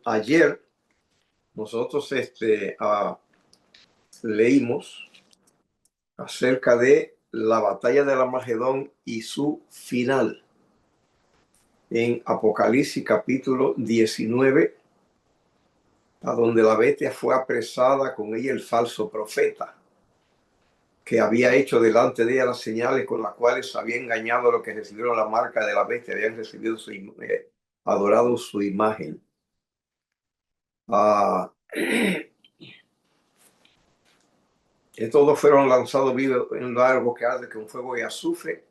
Ayer nosotros leímos acerca de la batalla de Armagedón y su final en Apocalipsis capítulo 19, a donde la bestia fue apresada, con ella el falso profeta, que había hecho delante de ella las señales con las cuales había engañado a los que recibieron la marca de la bestia, habían recibido adorado su imagen. Todos fueron lanzados vivos en un lago que arde con fuego y azufre,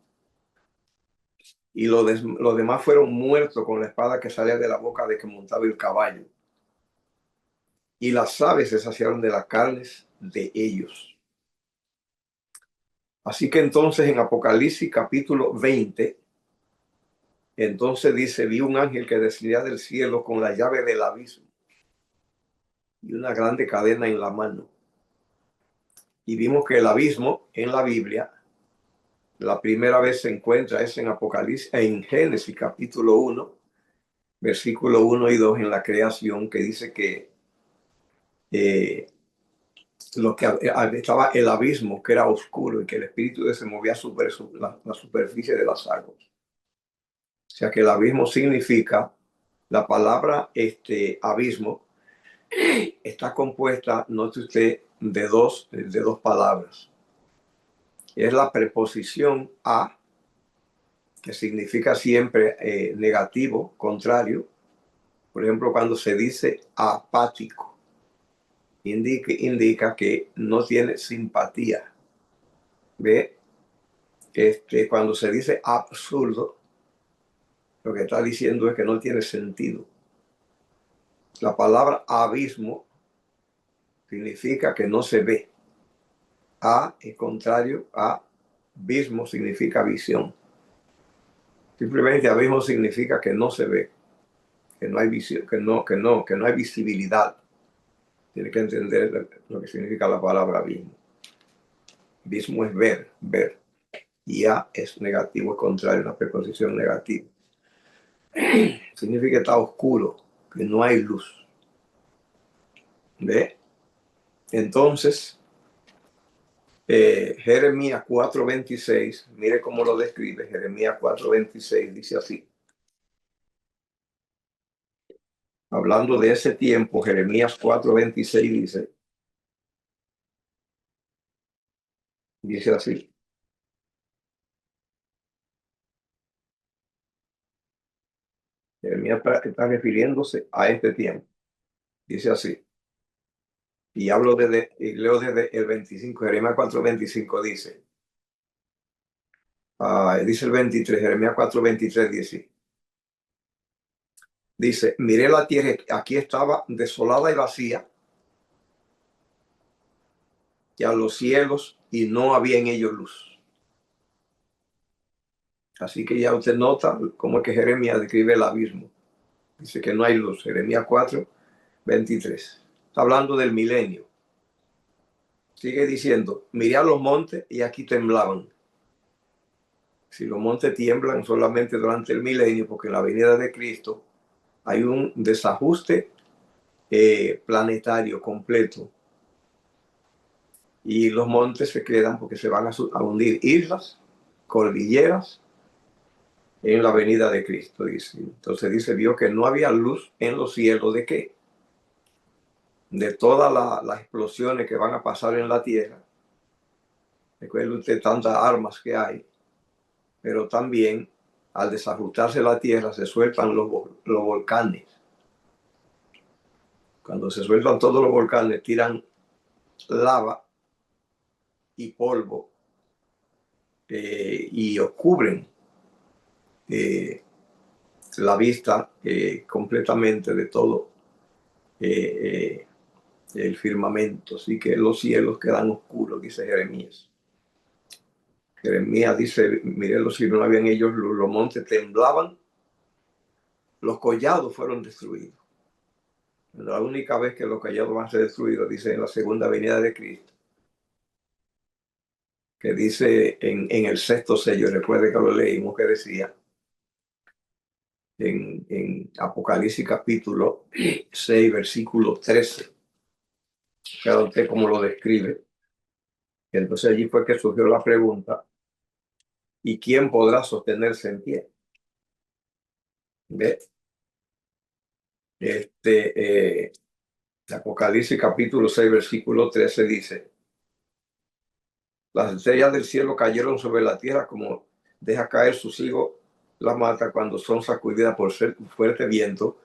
y los demás fueron muertos con la espada que salía de la boca de que montaba el caballo, y las aves se saciaron de las carnes de ellos. Así que entonces en Apocalipsis capítulo 20, entonces dice: vi un ángel que descendía del cielo con la llave del abismo y una grande cadena en la mano. Y vimos que el abismo en la Biblia, la primera vez se encuentra es en Apocalipsis, en Génesis capítulo 1, versículo 1 y 2, en la creación, que dice que lo que estaba el abismo, que era oscuro, y que el espíritu se movía sobre la superficie de las aguas. O sea que el abismo significa, la palabra abismo está compuesta, note usted, de dos palabras. Es la preposición a, que significa siempre negativo, contrario. Por ejemplo, cuando se dice apático, indica que no tiene simpatía. ¿Ve? Cuando se dice absurdo, lo que está diciendo es que no tiene sentido. La palabra abismo significa que no se ve. A es contrario a abismo, significa visión. Simplemente abismo significa que no se ve, que no hay visión, que no hay visibilidad. Tiene que entender lo que significa la palabra abismo. Abismo es ver. Y A es negativo, es contrario, una preposición negativa. Significa que está oscuro, que no hay luz. ¿Ve? Entonces, Jeremías 4:26, mire cómo lo describe. Jeremías 4:26 dice así. Hablando de ese tiempo, Jeremías 4:26 dice así. Jeremías está refiriéndose a este tiempo. Dice así. Y leo desde el 25. Jeremías 4:25 dice. Dice el 23, Jeremías 4:23 dice. Dice: miré la tierra, aquí estaba desolada y vacía, y a los cielos, y no había en ellos luz. Así que ya usted nota cómo es que Jeremías describe el abismo. Dice que no hay luz. Jeremías 4:23. Está hablando del milenio. Sigue diciendo: miré a los montes y aquí temblaban. Si los montes tiemblan solamente durante el milenio, porque en la venida de Cristo hay un desajuste planetario completo. Y los montes se quedan porque se van a hundir islas, cordilleras, en la venida de Cristo, dice. Entonces dice: vio que no había luz en los cielos. ¿De qué? De todas las explosiones que van a pasar en la tierra. Recuerde usted tantas armas que hay, pero también al desajustarse la tierra se sueltan los volcanes. Cuando se sueltan todos los volcanes, tiran lava y polvo y cubren la vista completamente de todo el firmamento. Así que los cielos quedan oscuros, dice Jeremías. Jeremías dice: miré los cielos, no habían ellos luz, los montes temblaban, los collados fueron destruidos. La única vez que los collados van a ser destruidos, dice, en la segunda venida de Cristo, que dice en el sexto sello. Recuerde que lo leímos, que decía en en Apocalipsis capítulo 6, versículo 13. Cada usted cómo lo describe. Entonces allí fue que surgió la pregunta, ¿y quién podrá sostenerse en pie? ¿Ve? Apocalipsis capítulo 6, versículo 13 dice, las estrellas del cielo cayeron sobre la tierra como deja caer sus higos la mata cuando son sacudidas por fuerte viento.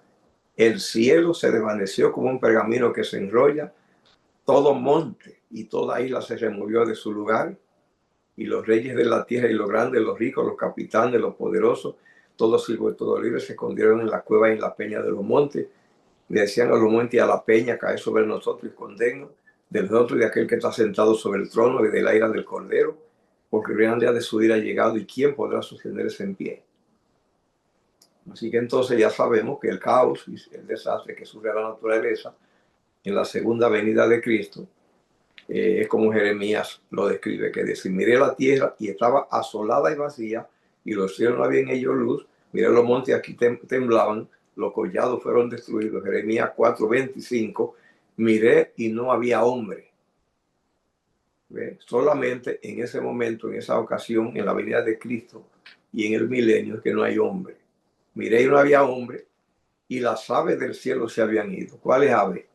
El cielo se desvaneció como un pergamino que se enrolla, todo monte y toda isla se removió de su lugar, y los reyes de la tierra y los grandes, los ricos, los capitanes, los poderosos, todos siervos y todos libres se escondieron en la cueva y en la peña de los montes. Le decían a los montes y a la peña, caer sobre nosotros y escondernos de nosotros y de aquel que está sentado sobre el trono y de la ira del cordero, porque el gran día de su ira ha llegado, y quién podrá sostenerse en pie. Así que entonces ya sabemos que el caos y el desastre que sufre la naturaleza en la segunda venida de Cristo es como Jeremías lo describe, que dice, miré la tierra y estaba asolada y vacía, y los cielos no habían en ellos luz, miré los montes aquí temblaban, los collados fueron destruidos. Jeremías 4:25, miré y no había hombre. ¿Ve? Solamente en ese momento, en esa ocasión, en la venida de Cristo y en el milenio, es que no hay hombre. Miré y no había hombre, y las aves del cielo se habían ido. ¿Cuáles aves?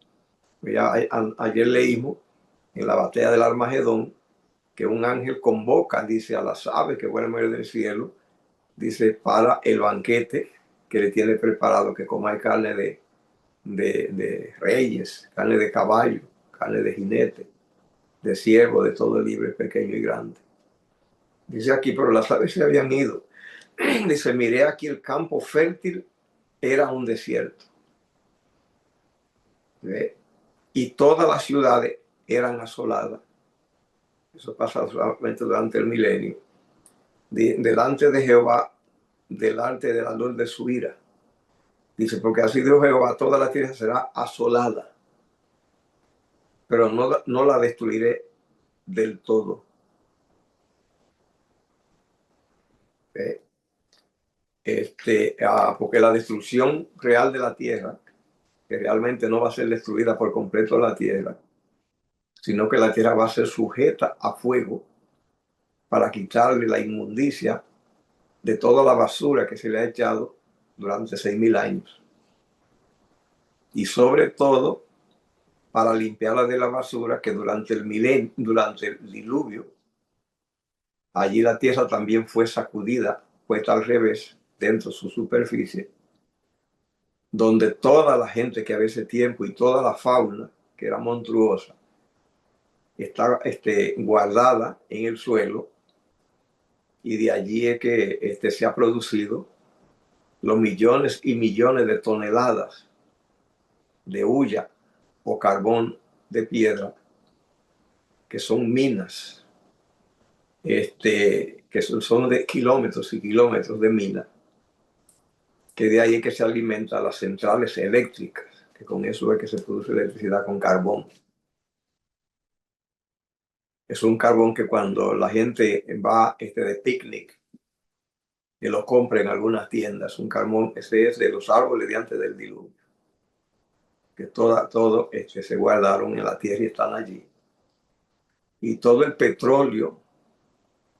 Pues ya ayer leímos en la batalla del Armagedón que un ángel convoca, dice, a las aves que vuelan del cielo, dice, para el banquete que le tiene preparado, que coma carne de reyes, carne de caballo, carne de jinete, de siervo, de todo libre, pequeño y grande. Dice aquí, pero las aves se habían ido. Dice, miré aquí el campo fértil, era un desierto. ¿Ve? Y todas las ciudades eran asoladas. Eso pasa solamente durante el milenio. Delante de Jehová, delante de la luz de su ira. Dice, porque así dijo Jehová, toda la tierra será asolada, pero no la destruiré del todo. Porque la destrucción real de la tierra, que realmente no va a ser destruida por completo la tierra, sino que la tierra va a ser sujeta a fuego para quitarle la inmundicia de toda la basura que se le ha echado durante 6.000 años. Y sobre todo, para limpiarla de la basura que durante el milenio, durante el diluvio, allí la tierra también fue sacudida, puesta al revés, dentro de su superficie, donde toda la gente que había ese tiempo y toda la fauna, que era monstruosa, está guardada en el suelo, y de allí es que se ha producido los millones y millones de toneladas de hulla o carbón de piedra, que son minas, que son de kilómetros y kilómetros de minas, que de ahí es que se alimenta las centrales eléctricas, que con eso es que se produce electricidad con carbón. Es un carbón que cuando la gente va de picnic, que lo compra en algunas tiendas, un carbón, ese es de los árboles de antes del diluvio, que todo se guardaron en la tierra y están allí. Y todo el petróleo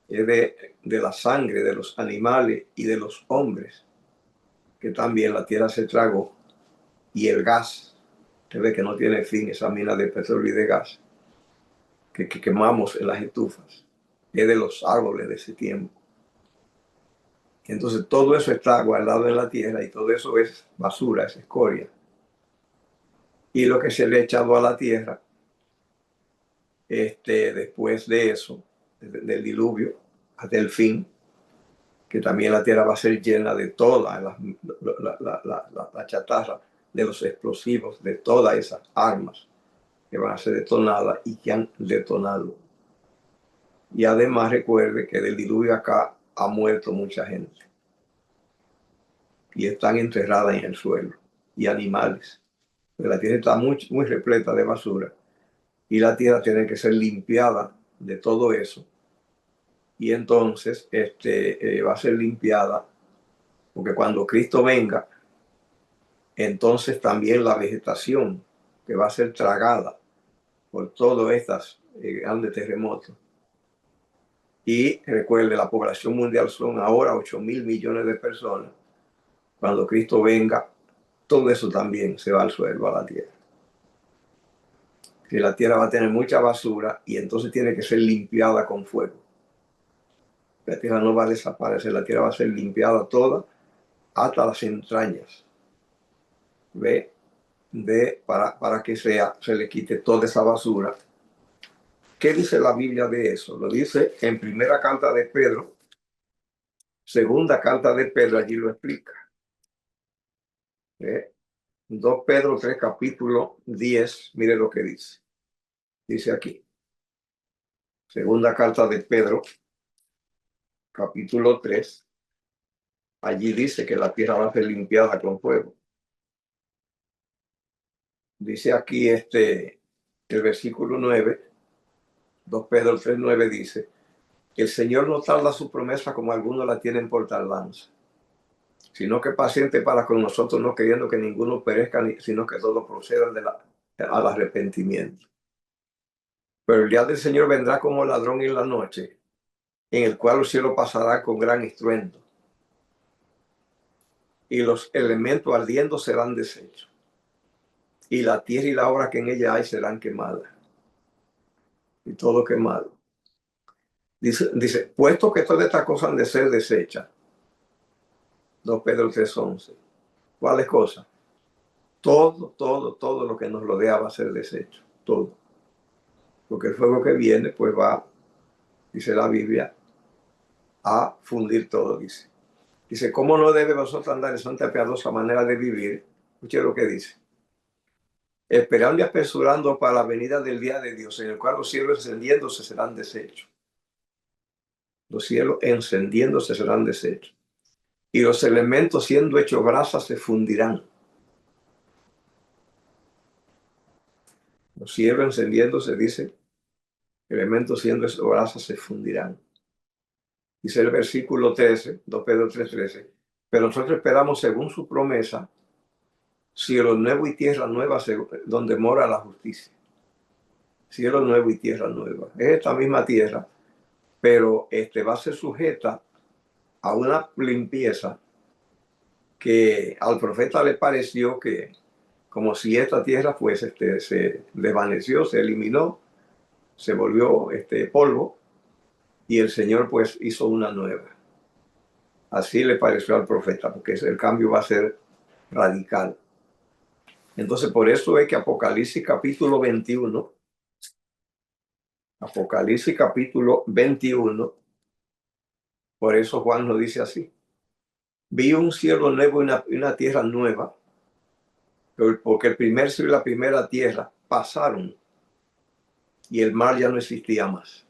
es de la sangre de los animales y de los hombres, que también la tierra se tragó, y el gas, se ve que no tiene fin, esa mina de petróleo y de gas que quemamos en las estufas, es de los árboles de ese tiempo. Entonces todo eso está guardado en la tierra y todo eso es basura, es escoria. Y lo que se le ha echado a la tierra, después de eso, del diluvio hasta el fin, que también la tierra va a ser llena de toda la chatarra, de los explosivos, de todas esas armas que van a ser detonadas y que han detonado. Y además recuerde que del diluvio acá ha muerto mucha gente y están enterradas en el suelo, y animales. La tierra está muy, muy repleta de basura y la tierra tiene que ser limpiada de todo eso. Y entonces va a ser limpiada, porque cuando Cristo venga, entonces también la vegetación que va a ser tragada por todos estos grandes terremotos. Y recuerde, la población mundial son ahora 8.000 millones de personas. Cuando Cristo venga, todo eso también se va al suelo, a la tierra. Que la tierra va a tener mucha basura y entonces tiene que ser limpiada con fuego. La tierra no va a desaparecer, la tierra va a ser limpiada toda hasta las entrañas. ¿Ve? Para que se le quite toda esa basura. ¿Qué dice la Biblia de eso? Lo dice en primera carta de Pedro, segunda carta de Pedro, allí lo explica. 2 Pedro 3, capítulo 10, mire lo que dice. Dice aquí, segunda carta de Pedro, capítulo 3, allí dice que la tierra va a ser limpiada con fuego. Dice aquí el versículo 9, 2 Pedro 3, 9 dice, el Señor no tarda su promesa como algunos la tienen por tardanza, sino que paciente para con nosotros, no queriendo que ninguno perezca, sino que todos procedan al arrepentimiento. Pero el día del Señor vendrá como ladrón en la noche, en el cual los cielos pasarán con gran estruendo, y los elementos ardiendo serán deshechos, y la tierra y la obra que en ella hay serán quemadas, y todo quemado. Dice, puesto que todas estas cosas han de ser deshechas, 2 Pedro 3:11, ¿cuáles cosas? Todo lo que nos rodea va a ser deshecho, todo. Porque el fuego que viene, pues va, dice la Biblia, a fundir todo, dice. Dice, ¿cómo no debe vosotros andar en santa y piadosa manera de vivir? Escuche lo que dice. Esperando y apresurando para la venida del día de Dios, en el cual los cielos encendiéndose serán deshechos. Los cielos encendiéndose serán deshechos. Y los elementos siendo hechos brasas se fundirán. Los cielos encendiéndose, dice, elementos siendo hechos brasas se fundirán. Dice el versículo 13, 2 Pedro 3:13. Pero nosotros esperamos según su promesa, cielo nuevo y tierra nueva donde mora la justicia. Cielo nuevo y tierra nueva. Es esta misma tierra, pero va a ser sujeta a una limpieza que al profeta le pareció que como si esta tierra pues se desvaneció, se eliminó, se volvió polvo y el Señor pues hizo una nueva. Así le pareció al profeta, porque el cambio va a ser radical. Entonces, por eso es que Apocalipsis capítulo 21, por eso Juan lo dice así. Vi un cielo nuevo y una tierra nueva, porque el primer cielo y la primera tierra pasaron y el mar ya no existía más.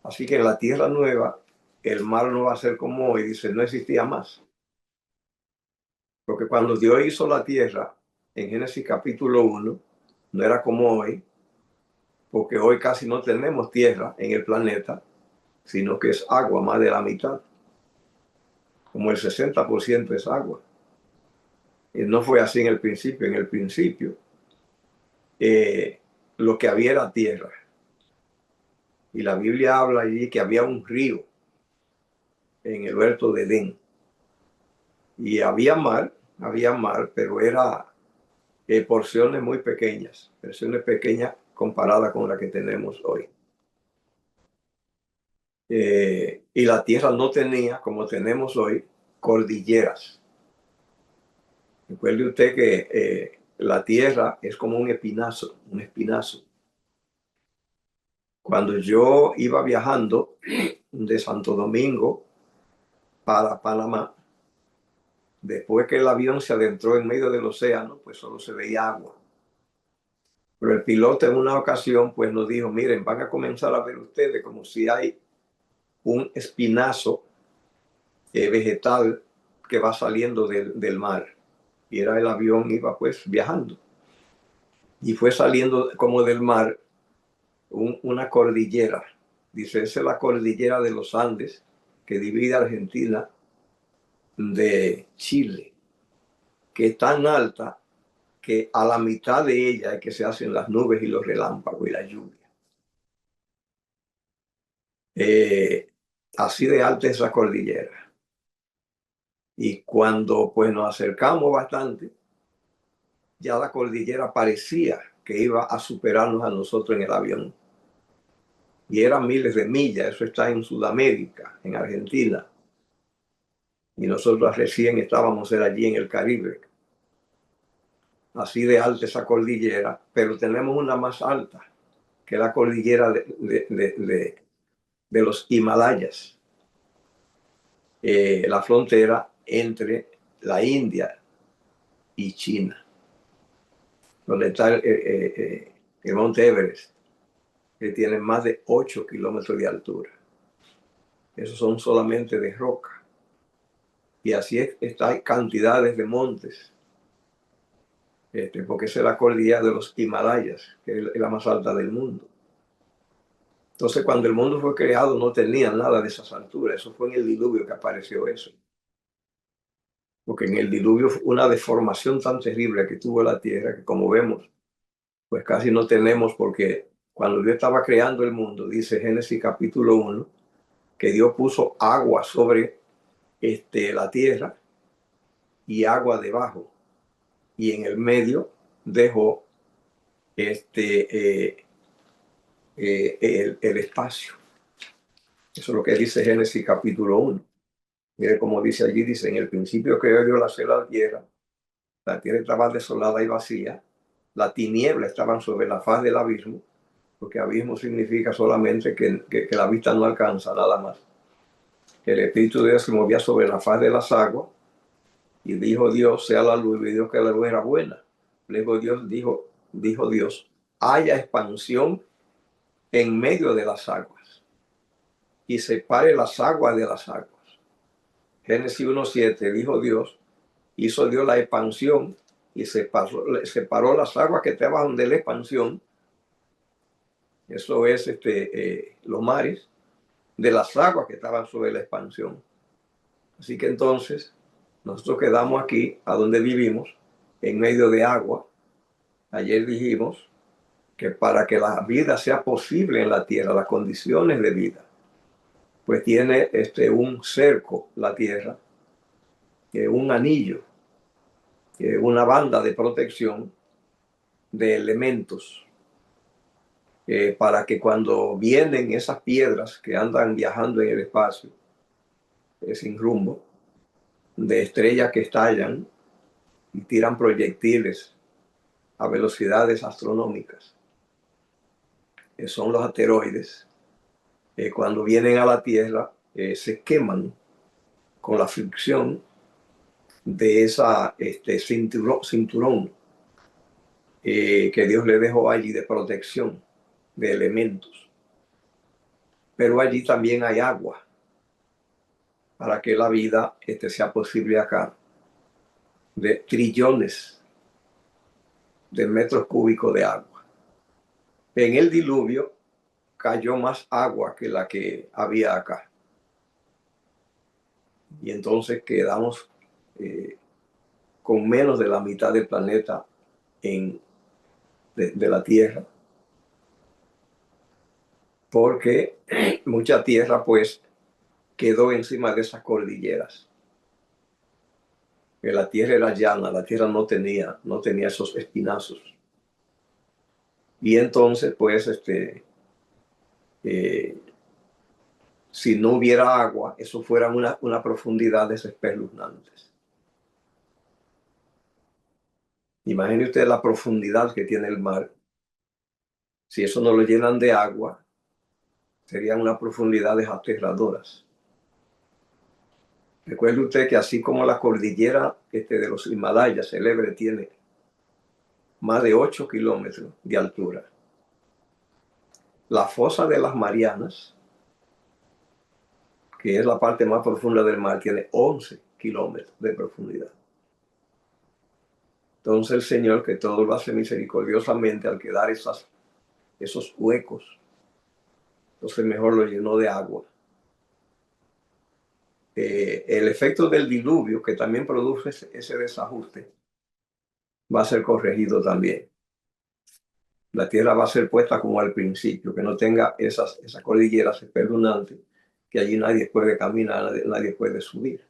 Así que en la tierra nueva, el mar no va a ser como hoy, dice, no existía más. Porque cuando Dios hizo la tierra, en Génesis capítulo 1, no era como hoy, porque hoy casi no tenemos tierra en el planeta, sino que es agua, más de la mitad. Como el 60% es agua. Y no fue así en el principio. En el principio, lo que había era tierra. Y la Biblia habla allí que había un río en el huerto de Edén. Y había mar, pero era porciones muy pequeñas, comparadas con la que tenemos hoy. Y la tierra no tenía, como tenemos hoy, cordilleras. Recuerde usted que la tierra es como un espinazo. Cuando yo iba viajando de Santo Domingo para Panamá, después que el avión se adentró en medio del océano, pues solo se veía agua. Pero el piloto en una ocasión pues nos dijo, miren, van a comenzar a ver ustedes como si hay un espinazo vegetal que va saliendo del mar. Y era el avión, iba pues viajando. Y fue saliendo como del mar una cordillera. Dice, esa es la cordillera de los Andes que divide Argentina de Chile. que es tan alta que a la mitad de ella es que se hacen las nubes y los relámpagos y la lluvia. Así de alta es la cordillera. Y cuando pues nos acercamos bastante, ya la cordillera parecía que iba a superarnos a nosotros en el avión. Y eran miles de millas, eso está en Sudamérica, en Argentina. Y nosotros recién estábamos allí en el Caribe. Así de alta esa cordillera, pero tenemos una más alta, que es la cordillera de los Himalayas, la frontera entre la India y China, donde está el Monte Everest, que tiene más de 8 kilómetros de altura. Esos son solamente de roca. Y así hay cantidades de montes, porque esa es la cordillera de los Himalayas, que es la más alta del mundo. Entonces, cuando el mundo fue creado, no tenía nada de esas alturas. Eso fue en el diluvio que apareció eso. Porque en el diluvio fue una deformación tan terrible que tuvo la tierra, que como vemos, pues casi no tenemos, porque cuando Dios estaba creando el mundo, dice Génesis capítulo 1, que Dios puso agua sobre la tierra y agua debajo. Y en el medio dejó el espacio. Eso es lo que dice Génesis capítulo 1. Mire cómo dice allí, dice, en el principio creó Dios la tierra estaba desolada y vacía, la tiniebla estaban sobre la faz del abismo, porque abismo significa solamente que la vista no alcanza, nada más. El Espíritu de Dios se movía sobre la faz de las aguas, y dijo Dios, sea la luz, y dijo que la luz era buena. Luego dijo Dios, haya expansión en medio de las aguas, y separe las aguas de las aguas. Génesis 1:7, dijo Dios, hizo Dios la expansión y separó las aguas que estaban de la expansión, eso es los mares, de las aguas que estaban sobre la expansión. Así que entonces nosotros quedamos aquí, a donde vivimos, en medio de agua. Ayer dijimos que para que la vida sea posible en la tierra, las condiciones de vida, pues tiene un cerco la tierra, un anillo, una banda de protección de elementos, para que cuando vienen esas piedras que andan viajando en el espacio, sin rumbo, de estrellas que estallan y tiran proyectiles a velocidades astronómicas, son los asteroides, cuando vienen a la Tierra, se queman con la fricción de esa cinturón que Dios le dejó allí de protección de elementos. Pero allí también hay agua para que la vida sea posible acá, de trillones de metros cúbicos de agua. En el diluvio cayó más agua que la que había acá. Y entonces quedamos con menos de la mitad del planeta de la Tierra, porque mucha tierra pues quedó encima de esas cordilleras. Que la tierra era llana, la tierra no tenía esos espinazos. Y entonces pues si no hubiera agua, eso fuera una profundidad espeluznantes. Imagine usted la profundidad que tiene el mar. Si eso no lo llenan de agua, serían unas profundidades aterradoras. Recuerde usted que así como la cordillera de los Himalayas, el Everest, tiene más de 8 kilómetros de altura, la fosa de las Marianas, que es la parte más profunda del mar, tiene 11 kilómetros de profundidad. Entonces el Señor, que todo lo hace misericordiosamente, al quedar esos huecos, entonces mejor lo llenó de agua. El efecto del diluvio, que también produce ese desajuste, va a ser corregido también. La tierra va a ser puesta como al principio, que no tenga esas cordilleras espeluznantes, que allí nadie puede caminar, nadie puede subir.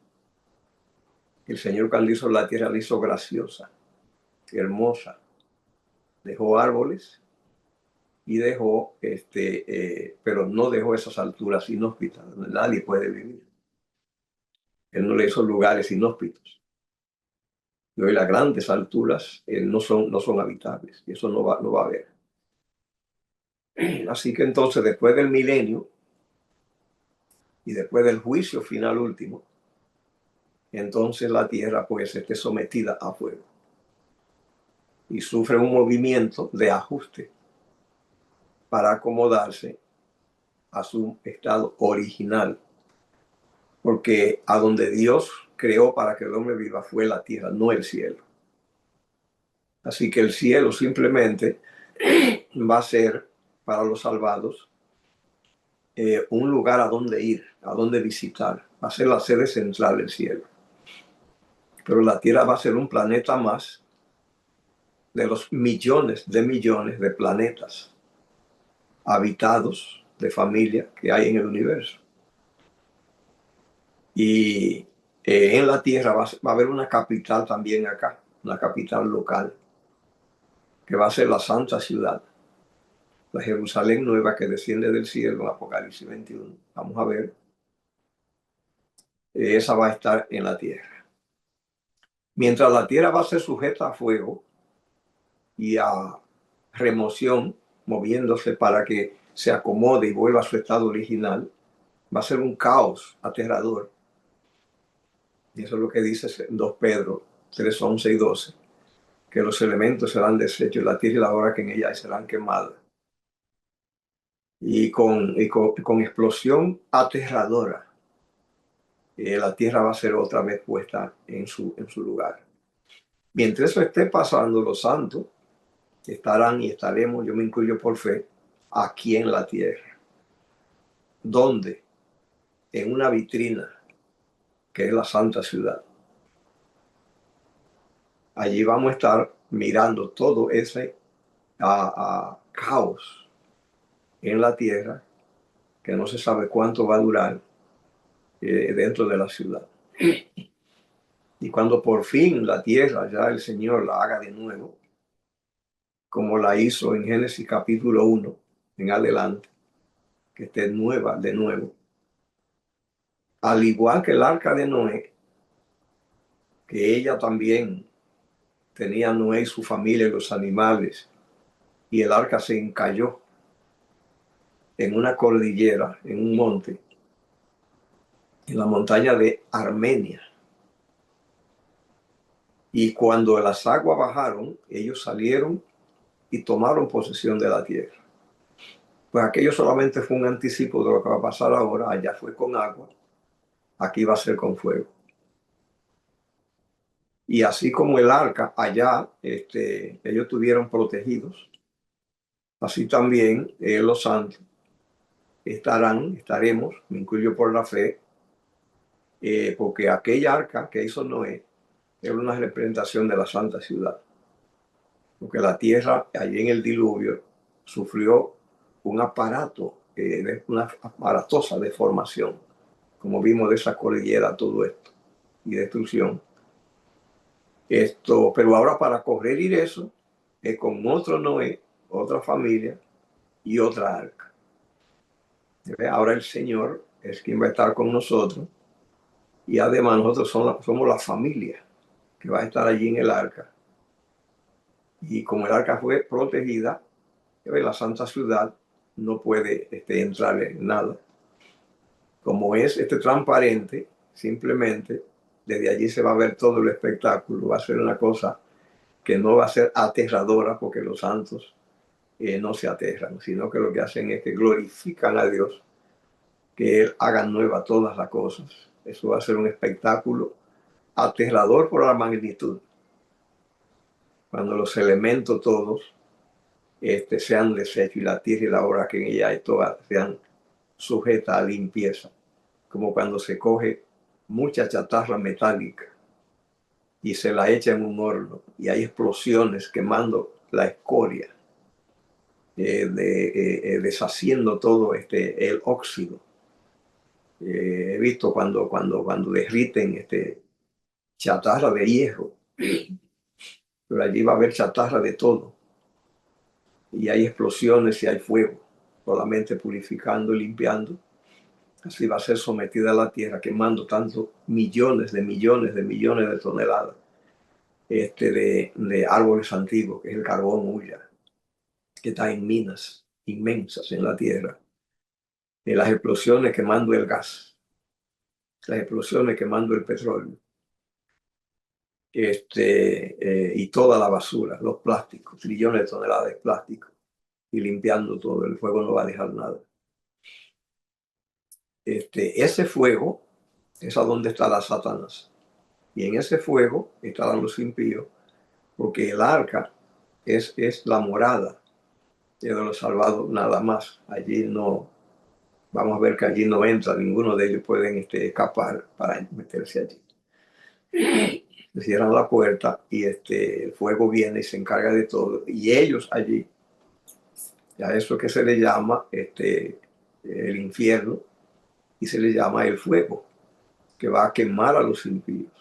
El Señor cuando hizo la tierra la hizo graciosa, hermosa. Dejó árboles y dejó, pero no dejó esas alturas inhóspitas, donde nadie puede vivir. Él no le hizo lugares inhóspitos. Y hoy las grandes alturas no son habitables, y eso no va a haber. Así que entonces, después del milenio y después del juicio final último, entonces la tierra pues esté sometida a fuego y sufre un movimiento de ajuste para acomodarse a su estado original, porque a donde Dios creó para que el hombre viva fue la tierra, no el cielo. Así que el cielo simplemente va a ser para los salvados un lugar a donde ir, a donde visitar. Va a ser la sede central del cielo. Pero la tierra va a ser un planeta más de los millones de planetas habitados de familia que hay en el universo. Y en la tierra va a haber una capital también acá, una capital local, que va a ser la santa ciudad, la Jerusalén nueva que desciende del cielo en Apocalipsis 21. Vamos a ver, esa va a estar en la tierra. Mientras la tierra va a ser sujeta a fuego y a remoción, moviéndose para que se acomode y vuelva a su estado original, va a ser un caos aterrador. Y eso es lo que dice 2 Pedro 3, 11 y 12, que los elementos serán deshechos, la tierra y la hora que en ella serán quemadas. Y con explosión aterradora, la tierra va a ser otra vez puesta en su lugar. Mientras eso esté pasando, los santos estarán y estaremos, yo me incluyo por fe, aquí en la tierra. ¿Dónde? En una vitrina, que es la santa ciudad. Allí vamos a estar mirando todo ese caos en la tierra, que no se sabe cuánto va a durar dentro de la ciudad. Y cuando por fin la tierra ya el Señor la haga de nuevo, como la hizo en Génesis capítulo 1 en adelante, que esté nueva de nuevo, al igual que el arca de Noé, que ella también tenía Noé y su familia y los animales, y el arca se encalló en una cordillera, en un monte, en la montaña de Armenia. Y cuando las aguas bajaron, ellos salieron y tomaron posesión de la tierra. Pues aquello solamente fue un anticipo de lo que va a pasar ahora. Allá fue con agua, aquí va a ser con fuego. Y así como el arca, allá ellos estuvieron protegidos, así también los santos estaremos, me incluyo por la fe, porque aquella arca que hizo Noé era una representación de la santa ciudad. Porque la tierra, allí en el diluvio, sufrió un aparato, una aparatosa deformación, como vimos de esa cordillera, todo esto, y destrucción. Pero ahora para corregir eso, es con otro Noé, otra familia y otra arca. Ahora el Señor es quien va a estar con nosotros, y además nosotros somos la familia que va a estar allí en el arca. Y como el arca fue protegida, la santa ciudad no puede entrar en nada. Como es transparente, simplemente desde allí se va a ver todo el espectáculo. Va a ser una cosa que no va a ser aterradora, porque los santos no se aterran, sino que lo que hacen es que glorifican a Dios, que Él haga nueva todas las cosas. Eso va a ser un espectáculo aterrador por la magnitud. Cuando los elementos todos sean deshechos y la tierra y la hora que en ella hay todas sean sujetas a limpieza, como cuando se coge mucha chatarra metálica y se la echa en un horno y hay explosiones quemando la escoria, deshaciendo todo el óxido. He visto cuando derriten chatarra de hierro, pero allí va a haber chatarra de todo. Y hay explosiones y hay fuego, solamente purificando y limpiando. Así va a ser sometida a la tierra, quemando tantos millones de toneladas de árboles antiguos, que es el carbón hulla, que está en minas inmensas en la tierra. De las explosiones quemando el gas, las explosiones quemando el petróleo, y toda la basura, los plásticos, trillones de toneladas de plástico, y limpiando todo. El fuego no va a dejar nada. Ese fuego es a donde estará Satanás. Y en ese fuego estarán los impíos, porque el arca es la morada de los salvados nada más. Allí no, vamos a ver que allí no entra, ninguno de ellos pueden escapar para meterse allí. Le cierran la puerta y el fuego viene y se encarga de todo. Y ellos allí, a eso que se le llama el infierno, y se le llama el fuego, que va a quemar a los impíos.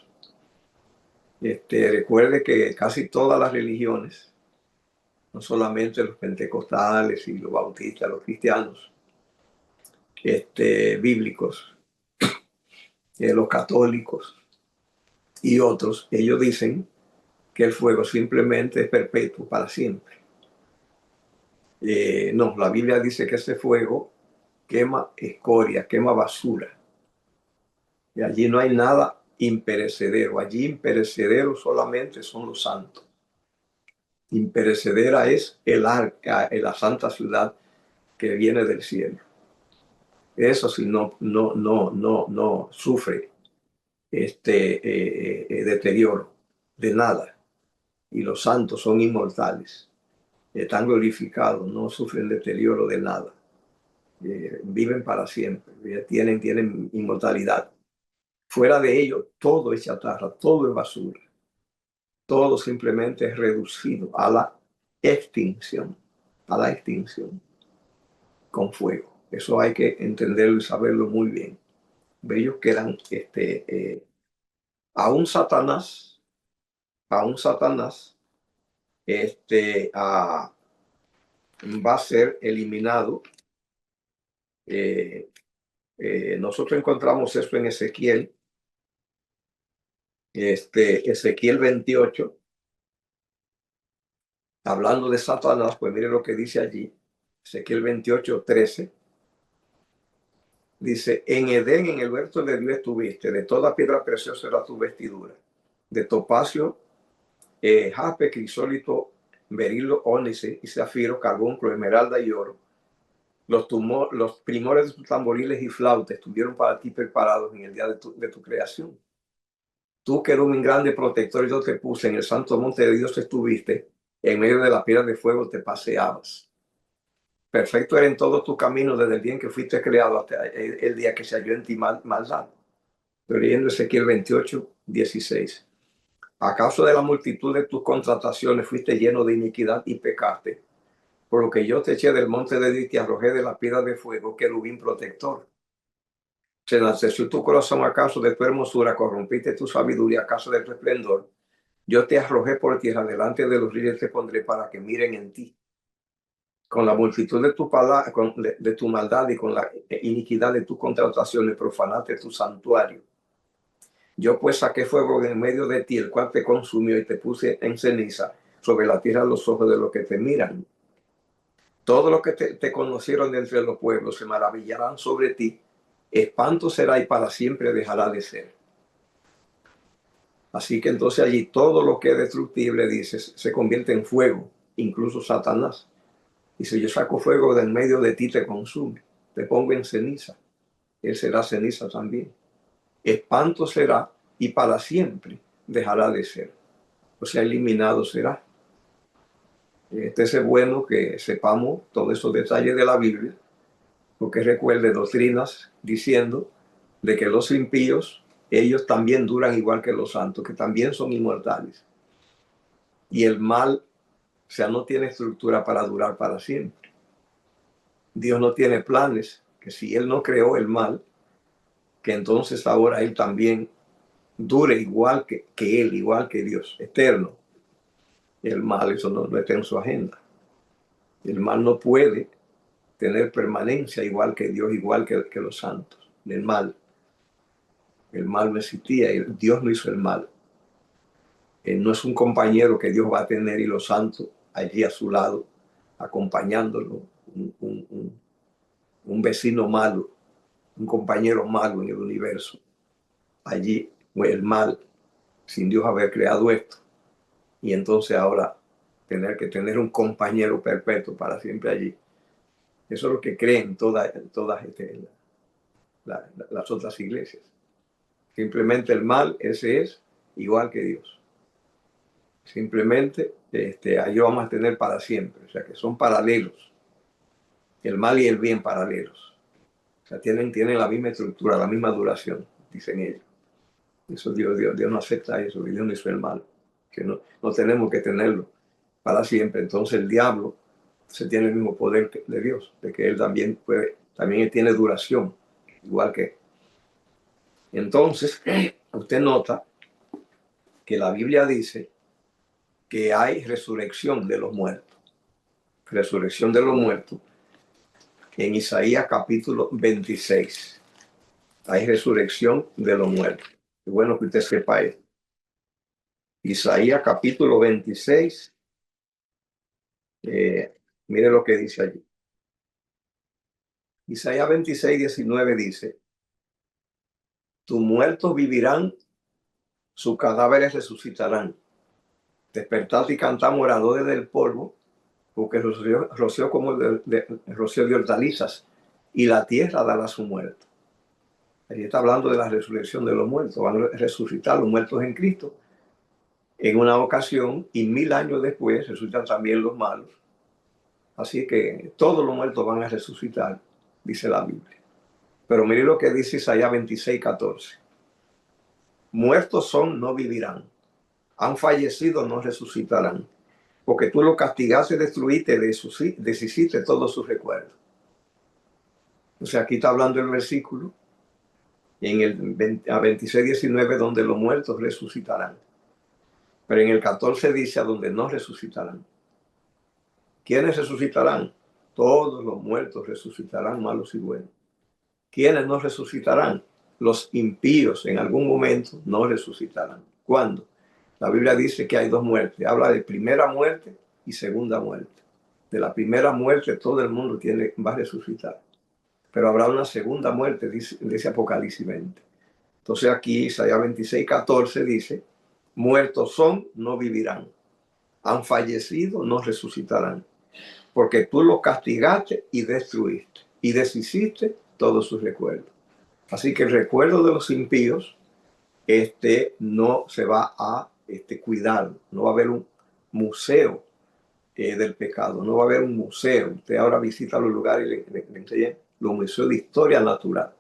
Recuerde que casi todas las religiones, no solamente los pentecostales y los bautistas, los cristianos bíblicos, los católicos y otros, ellos dicen que el fuego simplemente es perpetuo, para siempre. No, la Biblia dice que ese fuego quema escoria, quema basura. Y allí no hay nada imperecedero. Allí imperecedero solamente son los santos. Imperecedera es el arca, la santa ciudad que viene del cielo. Eso sí no sufre deterioro de nada. Y los santos son inmortales, están glorificados, no sufren deterioro de nada. Viven para siempre, tienen inmortalidad. Fuera de ello, todo es chatarra, todo es basura. Todo simplemente es reducido a la extinción, con fuego. Eso hay que entenderlo y saberlo muy bien. Ellos quedan, aún Satanás, va a ser eliminado. Nosotros encontramos esto en Ezequiel, Ezequiel 28, hablando de Satanás. Pues mire lo que dice allí, Ezequiel 28:13. Dice: en Edén, en el huerto de Dios estuviste, de toda piedra preciosa era tu vestidura, de topacio, jaspe, crisólito, berilo, ónice y zafiro, carbunclo, esmeralda y oro. Los primores de tus tamboriles y flautas estuvieron para ti preparados en el día de tu creación. Tú, querubín grande protector, yo te puse en el santo monte de Dios, estuviste, en medio de la piedra de fuego te paseabas. Perfecto era en todos tus caminos desde el día en que fuiste creado hasta el día que se halló en ti maldad. Estoy leyendo Ezequiel 28:16. A causa de la multitud de tus contrataciones fuiste lleno de iniquidad y pecaste, por lo que yo te eché del monte de Dios y te arrojé de la piedra de fuego, querubín protector. Se enalteció tu corazón a causa de tu hermosura, corrompiste tu sabiduría a causa de tu esplendor. Yo te arrojé por tierra, delante de los reyes te pondré para que miren en ti. Con la multitud de tu maldad y con la iniquidad de tus contrataciones profanaste tu santuario. Yo pues saqué fuego en medio de ti, el cual te consumió, y te puse en ceniza sobre la tierra los ojos de los que te miran. Todos los que te conocieron de entre los pueblos se maravillarán sobre ti. Espanto será y para siempre dejará de ser. Así que entonces allí todo lo que es destructible, dice, se convierte en fuego, incluso Satanás. Dice: yo saco fuego del medio de ti, te consume, te pongo en ceniza. Él será ceniza también. Espanto será y para siempre dejará de ser. O sea, eliminado será. Es bueno que sepamos todos esos detalles de la Biblia, porque recuerde doctrinas diciendo de que los impíos ellos también duran igual que los santos, que también son inmortales. Y el mal, o sea, no tiene estructura para durar para siempre. Dios no tiene planes, que si Él no creó el mal, que entonces ahora Él también dure igual que Él, igual que Dios, eterno. El mal, eso no está en su agenda. El mal no puede tener permanencia igual que Dios, igual que los santos. El mal no existía, Dios no hizo el mal. Él no es un compañero que Dios va a tener y los santos allí a su lado, acompañándolo, un vecino malo, un compañero malo en el universo. Allí el mal, sin Dios haber creado esto, y entonces ahora tener que tener un compañero perpetuo para siempre allí. Eso es lo que creen todas las otras iglesias. Simplemente el mal, ese es igual que Dios. Simplemente allí vamos a tener para siempre. O sea que son paralelos. El mal y el bien paralelos. O sea, tienen la misma estructura, la misma duración, dicen ellos. Eso Dios no acepta eso, Dios no hizo el mal. Que no tenemos que tenerlo para siempre. Entonces el diablo se tiene el mismo poder de Dios, de que él también él tiene duración, igual que. Entonces, usted nota que la Biblia dice que hay resurrección de los muertos. Resurrección de los muertos. En Isaías capítulo 26. Hay resurrección de los muertos. Es bueno que usted sepa esto. Isaías capítulo 26. Mire lo que dice allí. Isaías 26, 19 dice: tus muertos vivirán, sus cadáveres resucitarán. Despertad y cantad, moradores del polvo, porque roció como rocío de hortalizas, y la tierra dará su muerto. Allí está hablando de la resurrección de los muertos. Van a resucitar los muertos en Cristo en una ocasión, y 1000 años después resucitan también los malos. Así que todos los muertos van a resucitar, dice la Biblia. Pero mire lo que dice Isaías 26, 14. Muertos son, no vivirán. Han fallecido, no resucitarán. Porque tú lo castigaste, destruiste, deshiciste todos sus recuerdos. O sea, aquí está hablando el versículo en el 26, 19, donde los muertos resucitarán. Pero en el 14 dice a donde no resucitarán. ¿Quiénes resucitarán? Todos los muertos resucitarán, malos y buenos. ¿Quiénes no resucitarán? Los impíos en algún momento no resucitarán. ¿Cuándo? La Biblia dice que hay dos muertes. Habla de primera muerte y segunda muerte. De la primera muerte todo el mundo va a resucitar. Pero habrá una segunda muerte, dice Apocalipsis 20. Entonces aquí Isaías 26, 14 dice: muertos son, no vivirán. Han fallecido, no resucitarán. Porque tú los castigaste y destruiste. Y deshiciste todos sus recuerdos. Así que el recuerdo de los impíos no se va a cuidar. No va a haber un museo del pecado. No va a haber un museo. Usted ahora visita los lugares y le enseñan los museos de historia natural.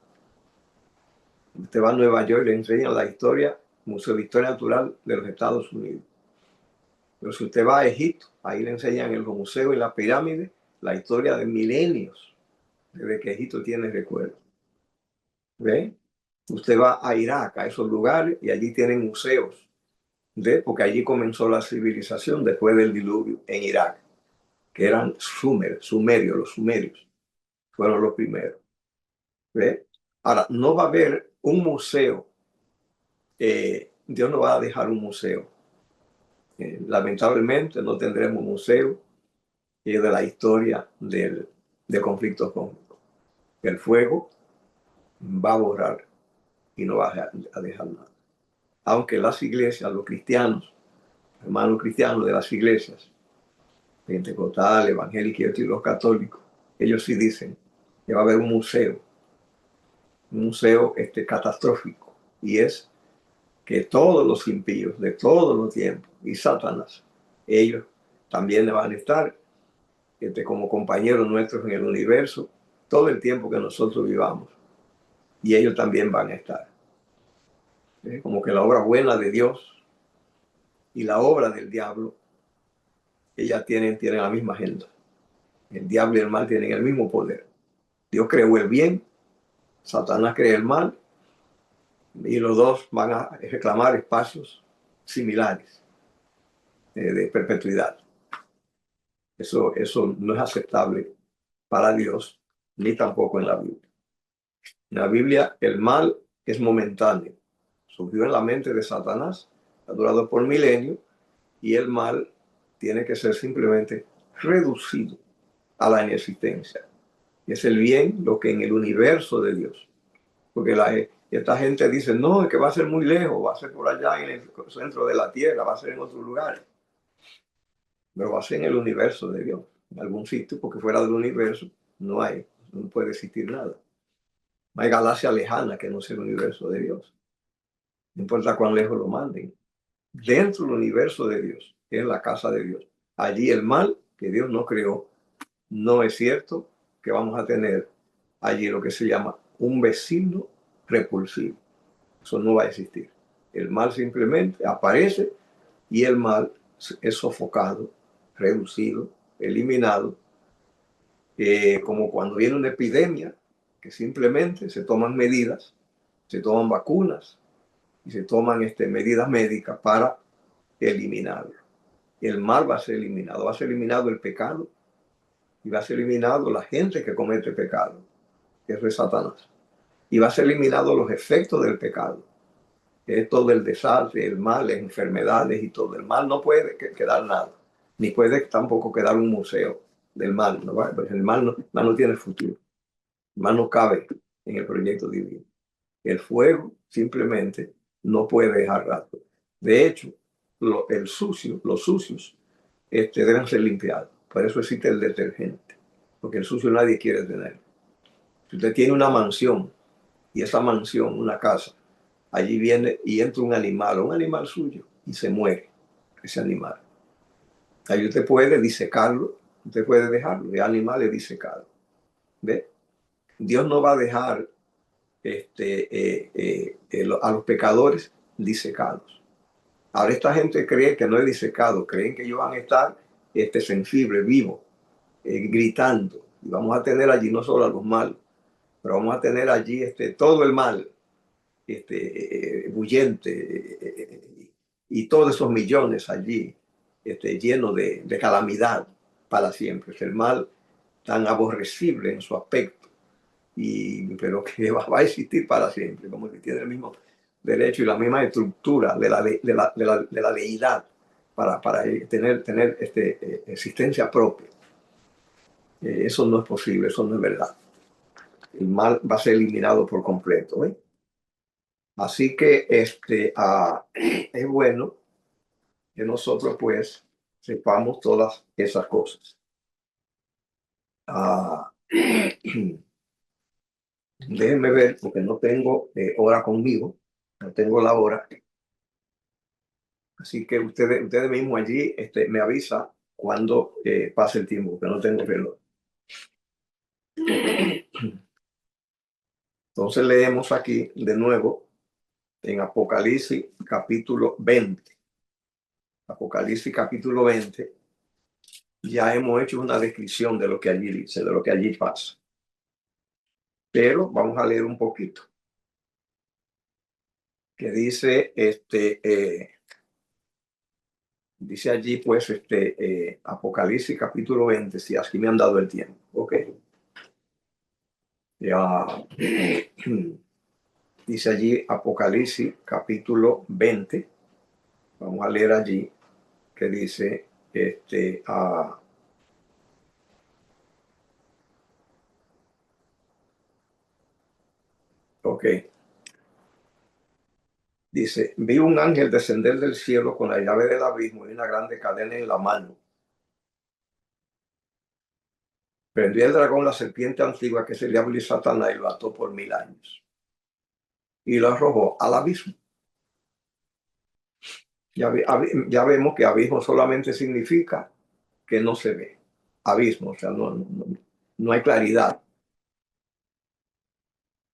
Usted va a Nueva York y le enseñan la historia, Museo de Historia Natural de los Estados Unidos. Pero si usted va a Egipto, ahí le enseñan en los museos y las pirámides la historia de milenios, desde que Egipto tiene recuerdo. ¿Ve? Usted va a Irak, a esos lugares, y allí tienen museos, porque allí comenzó la civilización después del diluvio en Irak, que eran sumerios, los sumerios fueron los primeros. ¿Ve? Ahora, no va a haber un museo, Dios no va a dejar un museo. Lamentablemente no tendremos un museo de la historia del conflicto cósmico. El fuego va a borrar y no va a dejar nada. Aunque las iglesias, los cristianos, hermanos cristianos de las iglesias, pentecostales, evangélicos y los católicos, ellos sí dicen que va a haber un museo catastrófico, y es que todos los impíos de todos los tiempos y Satanás, ellos también van a estar como compañeros nuestros en el universo todo el tiempo que nosotros vivamos, y ellos también van a estar. Como que la obra buena de Dios y la obra del diablo, ellas tienen la misma agenda. El diablo y el mal tienen el mismo poder. Dios creó el bien, Satanás crea el mal, y los dos van a reclamar espacios similares de perpetuidad. Eso no es aceptable para Dios, ni tampoco en la Biblia. En la Biblia, el mal es momentáneo. Surgió en la mente de Satanás, ha durado por milenios, y el mal tiene que ser simplemente reducido a la inexistencia. Es el bien lo que en el universo de Dios. Porque esta gente dice, no, es que va a ser muy lejos, va a ser por allá en el centro de la tierra, va a ser en otro lugar. Pero va a ser en el universo de Dios, en algún sitio, porque fuera del universo no puede existir nada. No hay galaxia lejana que no sea el universo de Dios. No importa cuán lejos lo manden. Dentro del universo de Dios, que es la casa de Dios. Allí el mal que Dios no creó, no es cierto que vamos a tener allí lo que se llama un vecino repulsivo. Eso no va a existir. El mal simplemente aparece y el mal es sofocado, reducido, eliminado, como cuando viene una epidemia, que simplemente se toman medidas, se toman vacunas y se toman medidas médicas para eliminarlo. El mal va a ser eliminado el pecado y va a ser eliminado la gente que comete pecado, que eso es Satanás. Y va a ser eliminado los efectos del pecado, que es todo el desastre, el mal, las enfermedades y todo. El mal no puede quedar nada, ni puede tampoco quedar un museo del mal. ¿No? El mal no tiene futuro. El mal no cabe en el proyecto divino. El fuego simplemente no puede dejar rastro. De hecho, los sucios deben ser limpiados. Por eso existe el detergente, porque el sucio nadie quiere tener. Si usted tiene una mansión y esa mansión, una casa, allí viene y entra un animal suyo y se muere ese animal. Ahí usted puede disecarlo, usted puede dejarlo, de animales disecados. ¿Ve? Dios no va a dejar a los pecadores disecados. Ahora esta gente cree que no es disecado, creen que ellos van a estar sensibles, vivos, gritando. Y vamos a tener allí no solo a los malos, pero vamos a tener allí todo el mal, bullente, y todos esos millones allí, llenos de calamidad para siempre. Es el mal tan aborrecible en su aspecto, pero que va a existir para siempre, como que tiene el mismo derecho y la misma estructura de la deidad para tener existencia propia. Eso no es posible, eso no es verdad. El mal va a ser eliminado por completo. Así que es bueno que nosotros pues sepamos todas esas cosas. Déjenme ver, porque no tengo hora conmigo, no tengo la hora. Así que ustedes mismos allí me avisa cuando pase el tiempo, que no tengo reloj. Entonces leemos aquí de nuevo en Apocalipsis capítulo 20. Apocalipsis capítulo 20. Ya hemos hecho una descripción de lo que allí dice, de lo que allí pasa. Pero vamos a leer un poquito. Que dice, dice allí, pues, Apocalipsis capítulo 20, si aquí me han dado el tiempo. Ok. Ya. Dice allí Apocalipsis capítulo 20. Vamos a leer allí que dice, ok. Dice, vi un ángel descender del cielo con la llave del abismo y una grande cadena en la mano. Prendió el dragón, la serpiente antigua, que es el diablo y Satanás, y lo ató por 1000 años. Y lo arrojó al abismo. Ya vemos que abismo solamente significa que no se ve. Abismo, o sea, no hay claridad.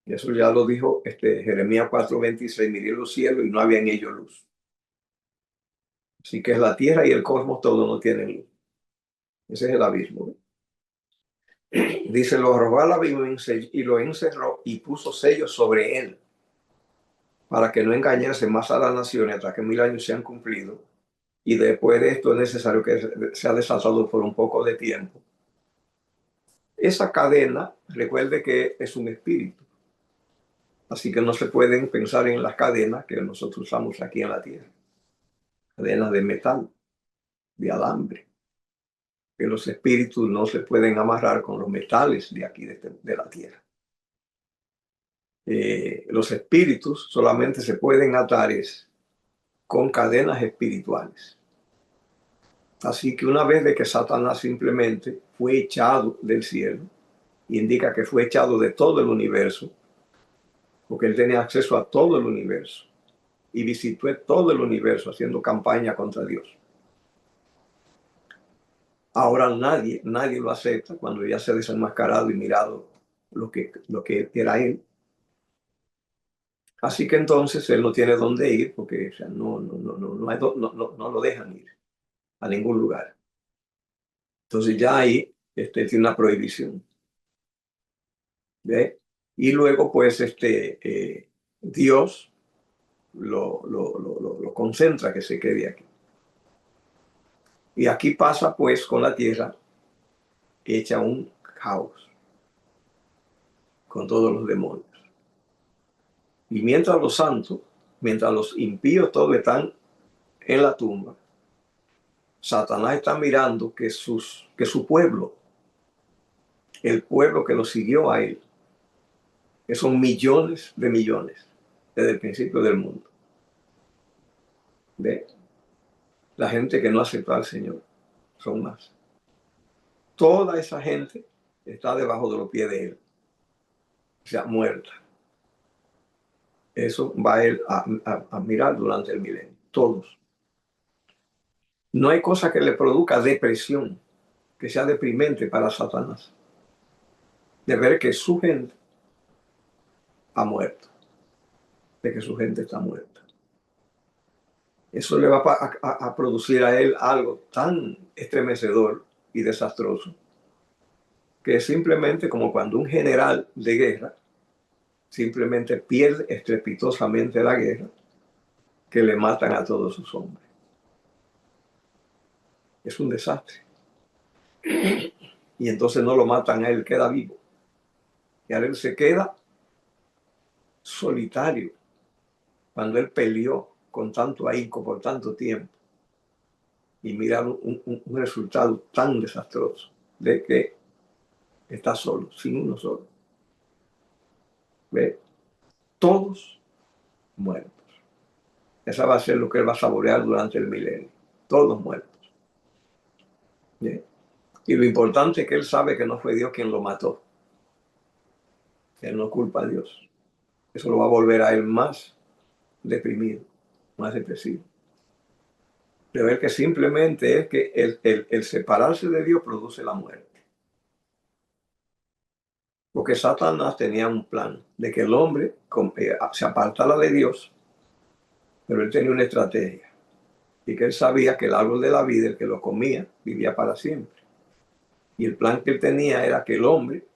Y eso ya lo dijo Jeremías 4:26, miré los cielos y no había en ellos luz. Así que es la tierra y el cosmos, todo no tienen luz. Ese es el abismo. Dice, lo arrojó al abismo y lo encerró y puso sellos sobre él, para que no engañase más a las naciones hasta que 1000 años se han cumplido. Y después de esto es necesario que sea desatado por un poco de tiempo. Esa cadena, recuerde que es un espíritu. Así que no se pueden pensar en las cadenas que nosotros usamos aquí en la tierra. Cadenas de metal, de alambre. Que los espíritus no se pueden amarrar con los metales de aquí, de la tierra. Los espíritus solamente se pueden atar con cadenas espirituales. Así que una vez de que Satanás simplemente fue echado del cielo, indica que fue echado de todo el universo, porque él tenía acceso a todo el universo y visitó todo el universo haciendo campaña contra Dios. Ahora nadie lo acepta cuando ya se ha desenmascarado y mirado lo que era él. Así que entonces él no tiene dónde ir porque o sea, no lo dejan ir a ningún lugar. Entonces ya ahí tiene una prohibición. ¿Ve? Y luego pues Dios lo concentra que se quede aquí. Y aquí pasa pues con la tierra hecha un caos con todos los demonios. Y mientras los santos, mientras los impíos todos están en la tumba, Satanás está mirando que su pueblo, el pueblo que lo siguió a él, que son millones de millones desde el principio del mundo. ¿Ve? La gente que no aceptó al Señor son más. Toda esa gente está debajo de los pies de él, o sea, muerta. Eso va a él a mirar durante el milenio, todos. No hay cosa que le produzca depresión, que sea deprimente para Satanás, de ver que su gente ha muerto, de que su gente está muerta. Eso le va a producir a él algo tan estremecedor y desastroso, que es simplemente como cuando un general de guerra simplemente pierde estrepitosamente la guerra, que le matan a todos sus hombres. Es un desastre. Y entonces no lo matan a él, queda vivo. Y ahora él se queda solitario cuando él peleó con tanto ahínco por tanto tiempo y mira un resultado tan desastroso de que está solo, sin uno solo. ¿Ve? Todos muertos. Esa va a ser lo que él va a saborear durante el milenio. Todos muertos. ¿Ve? Y lo importante es que él sabe que no fue Dios quien lo mató. Él no culpa a Dios. Eso lo va a volver a él más deprimido, más depresivo. De ver que simplemente es que el separarse de Dios produce la muerte. Porque Satanás tenía un plan de que el hombre se apartara de Dios, pero él tenía una estrategia. Y que él sabía que el árbol de la vida, el que lo comía, vivía para siempre. Y el plan que él tenía era que el hombre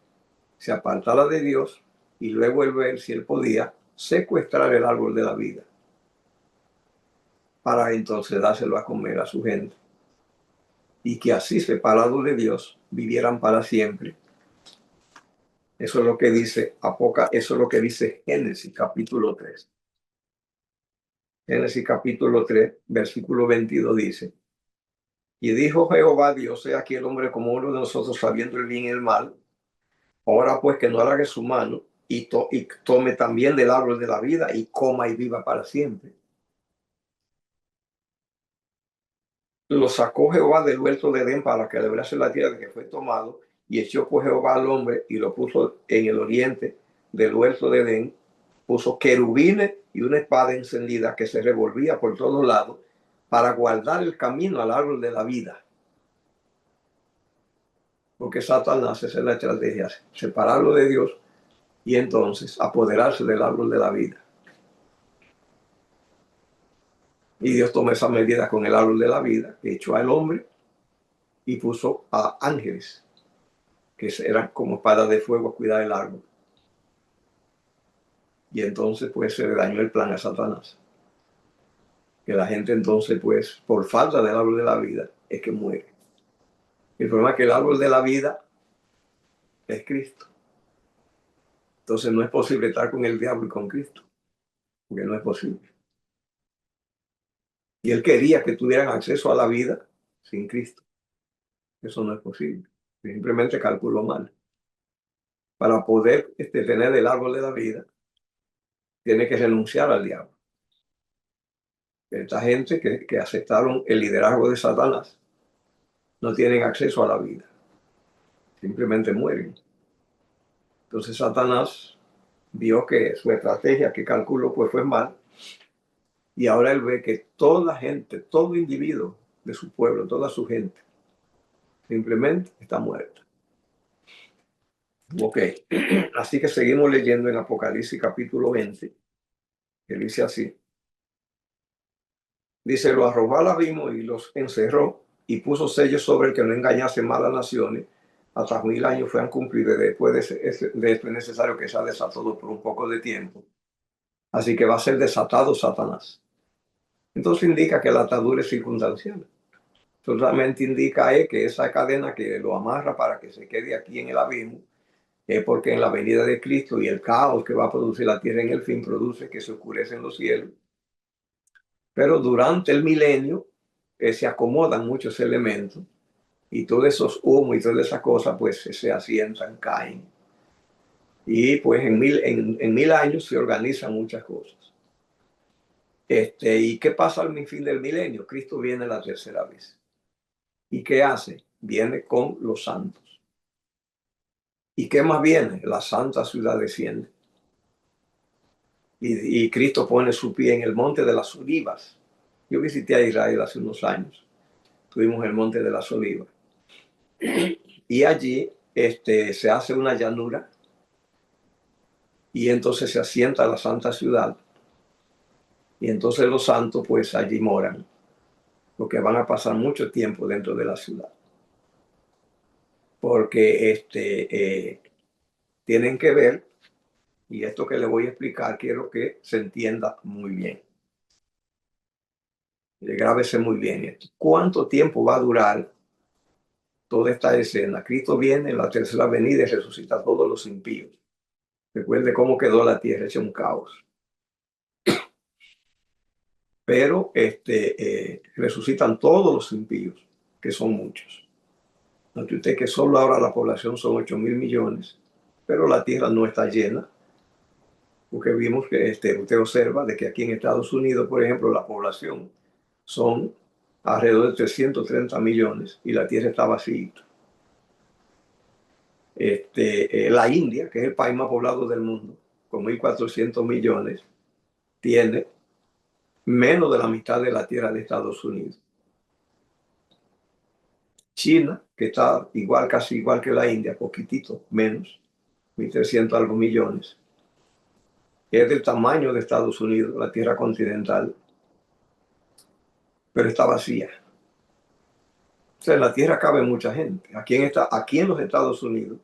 se apartara de Dios y luego él ver si él podía secuestrar el árbol de la vida para entonces dárselo a comer a su gente. Y que así, separados de Dios, vivieran para siempre. Eso es lo que dice eso es lo que dice Génesis capítulo 3. Génesis capítulo 3, versículo 22 dice: y dijo Jehová Dios, sea aquí el hombre como uno de nosotros, sabiendo el bien y el mal. Ahora pues que no haga su mano y tome también del árbol de la vida y coma y viva para siempre. Lo sacó Jehová del huerto de Edén para que alegrase la tierra de que fue tomado, y echó pues Jehová al hombre y lo puso en el oriente del huerto de Edén. Puso querubines y una espada encendida que se revolvía por todos lados para guardar el camino al árbol de la vida. Porque Satanás, esa es la estrategia, separarlo de Dios y entonces apoderarse del árbol de la vida. Y Dios tomó esa medida con el árbol de la vida, que echó al hombre y puso a ángeles, que eran como espada de fuego a cuidar el árbol. Y entonces pues se le dañó el plan a Satanás. Que la gente entonces pues por falta del árbol de la vida es que muere. El problema es que el árbol de la vida es Cristo. Entonces no es posible estar con el diablo y con Cristo, porque no es posible. Y él quería que tuvieran acceso a la vida sin Cristo. Eso no es posible. Simplemente calculó mal. Para poder tener el árbol de la vida, tiene que renunciar al diablo. Esta gente que aceptaron el liderazgo de Satanás no tienen acceso a la vida. Simplemente mueren. Entonces Satanás vio que su estrategia que calculó pues fue mal, y ahora él ve que toda gente, todo individuo de su pueblo, toda su gente, simplemente está muerta. Ok, así que seguimos leyendo en Apocalipsis capítulo 20, que dice así. Dice, lo arrojó al abismo y los encerró y puso sellos sobre el que no engañase más a las naciones. Hasta 1000 años fueran cumplidos. Después de esto es necesario que sea desatado por un poco de tiempo. Así que va a ser desatado Satanás. Entonces indica que la atadura es circunstancial. Solamente indica que esa cadena que lo amarra para que se quede aquí en el abismo es porque en la venida de Cristo y el caos que va a producir la tierra en el fin produce que se oscurecen los cielos. Pero durante el milenio se acomodan muchos elementos y todos esos humos y todas esas cosas pues se asientan, caen. Y pues en 1000 años se organizan muchas cosas. ¿Y qué pasa al fin del milenio? Cristo viene la tercera vez. ¿Y qué hace? Viene con los santos. ¿Y qué más viene? La santa ciudad desciende. Y Cristo pone su pie en el monte de las olivas. Yo visité a Israel hace unos años. Tuvimos el monte de las olivas. Y allí se hace una llanura y entonces se asienta la santa ciudad. Y entonces los santos pues allí moran, porque van a pasar mucho tiempo dentro de la ciudad. Porque tienen que ver, y esto que les voy a explicar quiero que se entienda muy bien. Grábese muy bien esto. ¿Cuánto tiempo va a durar toda esta escena? Cristo viene en la tercera venida y resucita a todos los impíos. Recuerde cómo quedó la tierra hecha un caos. Pero resucitan todos los impíos, que son muchos. Note usted que solo ahora la población son 8.000 millones, pero la tierra no está llena, porque vimos que usted observa de que aquí en Estados Unidos, por ejemplo, la población son alrededor de 330 millones y la tierra está vacía. La India, que es el país más poblado del mundo, con 1.400 millones, tiene menos de la mitad de la tierra de Estados Unidos. China, que está igual, casi igual que la India, poquitito menos, 1.300 algo millones, es del tamaño de Estados Unidos, la tierra continental, pero está vacía. O sea, en la tierra cabe mucha gente. Aquí en los Estados Unidos,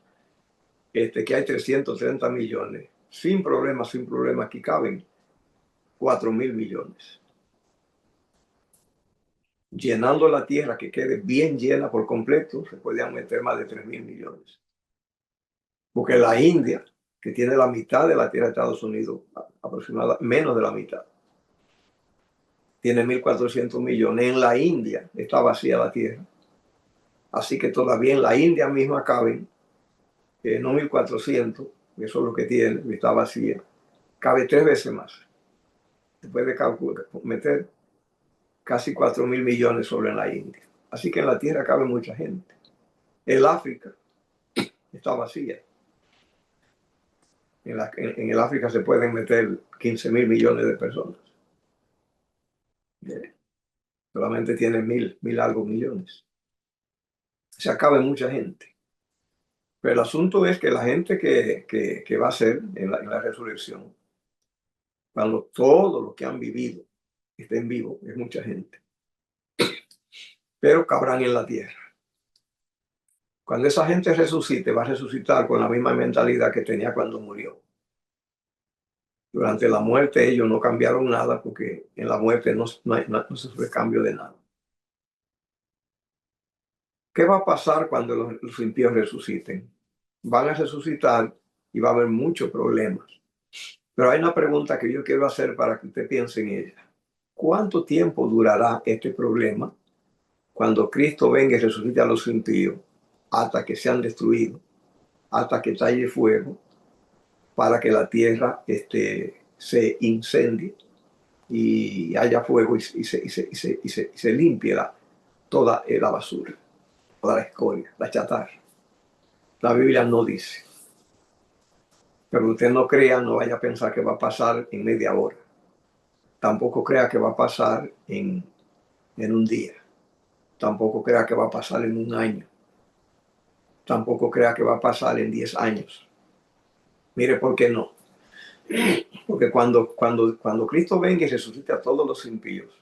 que hay 330 millones, sin problema, aquí caben 4.000 millones. Llenando la tierra que quede bien llena por completo, se pueden meter más de 3.000 millones. Porque la India, que tiene la mitad de la tierra de Estados Unidos, aproximadamente menos de la mitad, tiene 1.400 millones. En la India está vacía la tierra. Así que todavía en la India misma caben, no 1.400, eso es lo que tiene, está vacía. Cabe 3 veces más. Se puede meter casi 4.000 millones solo en la India. Así que en la tierra cabe mucha gente. El África está vacía. En el África se pueden meter 15.000 millones de personas. Solamente tiene mil algo millones. Se acaba mucha gente. Pero el asunto es que la gente que va a ser en la resurrección, cuando todos los que han vivido estén vivos, es mucha gente, pero cabrán en la tierra. Cuando esa gente resucite, va a resucitar con la misma mentalidad que tenía cuando murió. Durante la muerte ellos no cambiaron nada porque en la muerte no se fue cambio de nada. ¿Qué va a pasar cuando los impíos resuciten? Van a resucitar y va a haber muchos problemas. Pero hay una pregunta que yo quiero hacer para que usted piense en ella. ¿Cuánto tiempo durará este problema cuando Cristo venga y resucite a los impíos hasta que sean destruidos, hasta que talle fuego, para que la tierra se incendie y haya fuego y se limpie toda la basura, toda la escoria, la chatarra? La Biblia no dice. Pero usted no crea, no vaya a pensar que va a pasar en media hora. Tampoco crea que va a pasar en un día. Tampoco crea que va a pasar en un año. Tampoco crea que va a pasar en 10 años. Mire, ¿por qué no? Porque cuando Cristo venga y resucite a todos los impíos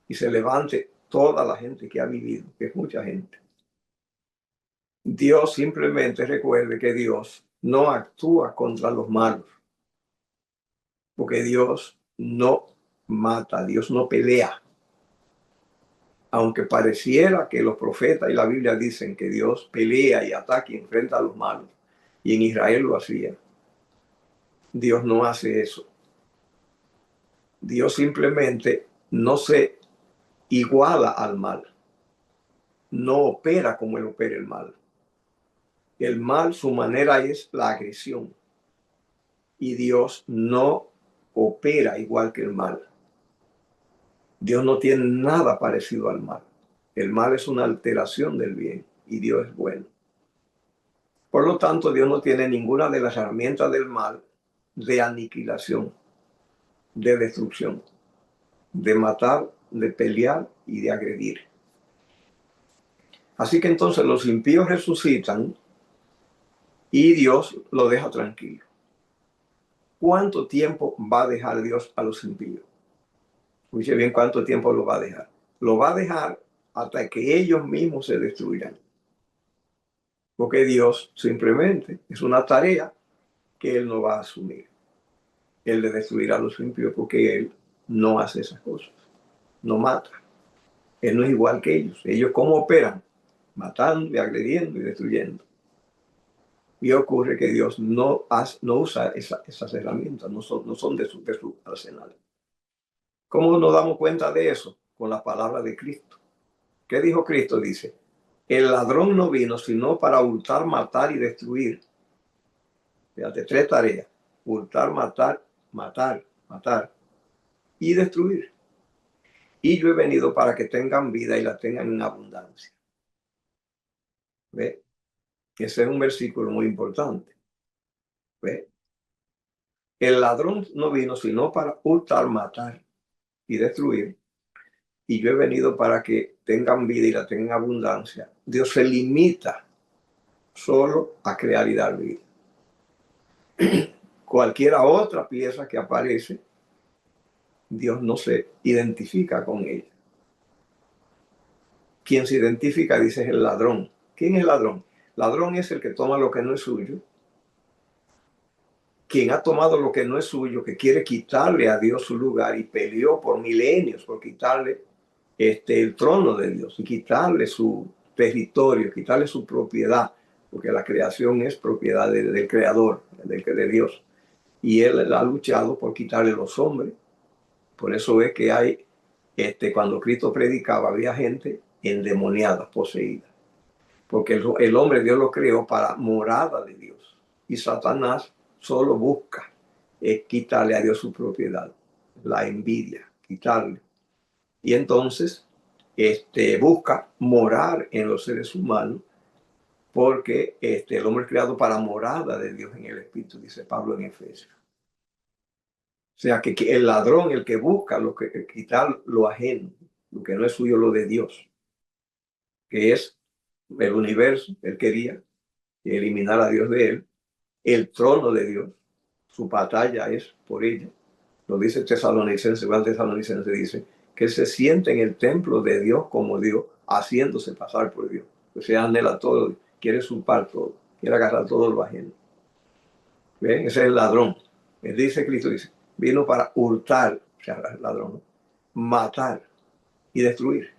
y se levante toda la gente que ha vivido, que es mucha gente, Dios simplemente recuerde que Dios no actúa contra los malos, porque Dios no mata, Dios no pelea. Aunque pareciera que los profetas y la Biblia dicen que Dios pelea y ataca y enfrenta a los malos, y en Israel lo hacía, Dios no hace eso. Dios simplemente no se iguala al mal, no opera como él opera el mal. El mal, su manera es la agresión, y Dios no opera igual que el mal. Dios no tiene nada parecido al mal. El mal es una alteración del bien y Dios es bueno. Por lo tanto, Dios no tiene ninguna de las herramientas del mal de aniquilación, de destrucción, de matar, de pelear y de agredir. Así que entonces los impíos resucitan y Dios lo deja tranquilo. ¿Cuánto tiempo va a dejar Dios a los impíos? Escuche bien cuánto tiempo lo va a dejar. Lo va a dejar hasta que ellos mismos se destruyan. Porque Dios simplemente es una tarea que Él no va a asumir. Él de destruir a los impíos porque Él no hace esas cosas. No mata. Él no es igual que ellos. Ellos cómo operan, matando y agrediendo y destruyendo. Y ocurre que Dios no usa esas herramientas, no son de su arsenal. ¿Cómo nos damos cuenta de eso? Con la palabra de Cristo. ¿Qué dijo Cristo? Dice, el ladrón no vino sino para hurtar, matar y destruir. Fíjate, 3 tareas. Hurtar, matar y destruir. Y yo he venido para que tengan vida y la tengan en abundancia. ¿Ve? Ese es un versículo muy importante. ¿Ve? El ladrón no vino sino para hurtar, matar y destruir. Y yo he venido para que tengan vida y la tengan en abundancia. Dios se limita solo a crear y dar vida. Cualquiera otra pieza que aparece, Dios no se identifica con ella. Quien se identifica, dice, es el ladrón. ¿Quién es el ladrón? Ladrón es el que toma lo que no es suyo. Quien ha tomado lo que no es suyo, que quiere quitarle a Dios su lugar y peleó por milenios por quitarle el trono de Dios y quitarle su territorio, quitarle su propiedad, porque la creación es propiedad del Creador, de Dios. Y él ha luchado por quitarle los hombres. Por eso es que hay, cuando Cristo predicaba, había gente endemoniada, poseída. Porque el hombre Dios lo creó para morada de Dios. Y Satanás solo busca quitarle a Dios su propiedad, la envidia, quitarle. Y entonces busca morar en los seres humanos porque el hombre es creado para morada de Dios en el Espíritu, dice Pablo en Efesios. O sea que el ladrón, el que busca quitar lo ajeno, lo que no es suyo, lo de Dios, que es el universo, él quería y eliminar a Dios de él, el trono de Dios, su batalla es por ella. Lo dice Tesalonicenses, Juan Tesalonicenses dice que se siente en el templo de Dios como Dios, haciéndose pasar por Dios. O sea, anhela todo, quiere usurpar todo, quiere agarrar todo lo ajeno. ¿Ven? Ese es el ladrón. Él dice, Cristo dice, vino para hurtar, o sea, el ladrón, ¿no? Matar y destruir.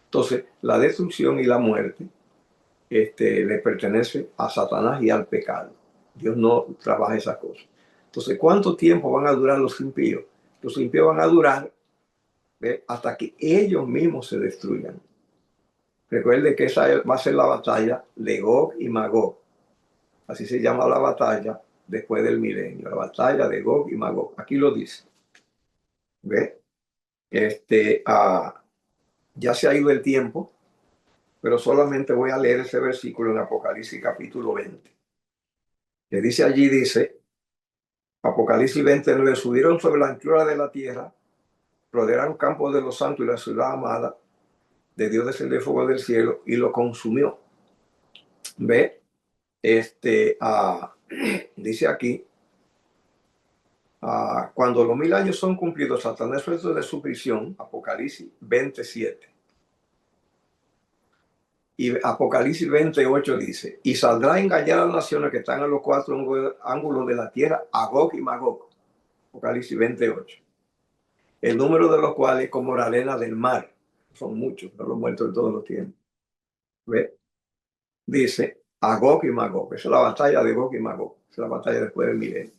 Entonces, la destrucción y la muerte le pertenece a Satanás y al pecado. Dios no trabaja esas cosas. Entonces, ¿cuánto tiempo van a durar los impíos? Los impíos van a durar hasta que ellos mismos se destruyan. Recuerde que esa va a ser la batalla de Gog y Magog. Así se llama la batalla después del milenio, la batalla de Gog y Magog. Aquí lo dice. ¿Ve? Ya se ha ido el tiempo, pero solamente voy a leer ese versículo en Apocalipsis capítulo 20. Que dice allí, dice, Apocalipsis 29, subieron sobre la anchura de la tierra, rodearon campos de los santos y la ciudad amada de Dios descendió fuego del cielo y lo consumió. ¿Ve? Dice aquí, cuando los 1000 años son cumplidos, Satanás suelto de su prisión, Apocalipsis 27. Y Apocalipsis 28 dice, y saldrá a engañar a las naciones que están en los 4 ángulos de la tierra, a Gog y Magog. Apocalipsis 28. El número de los cuales como la arena del mar. Son muchos, no los muertos de todos los tiempos. ¿Ve? Dice, a Gog y Magog. Esa es la batalla de Gog y Magog. Esa es la batalla después del milenio.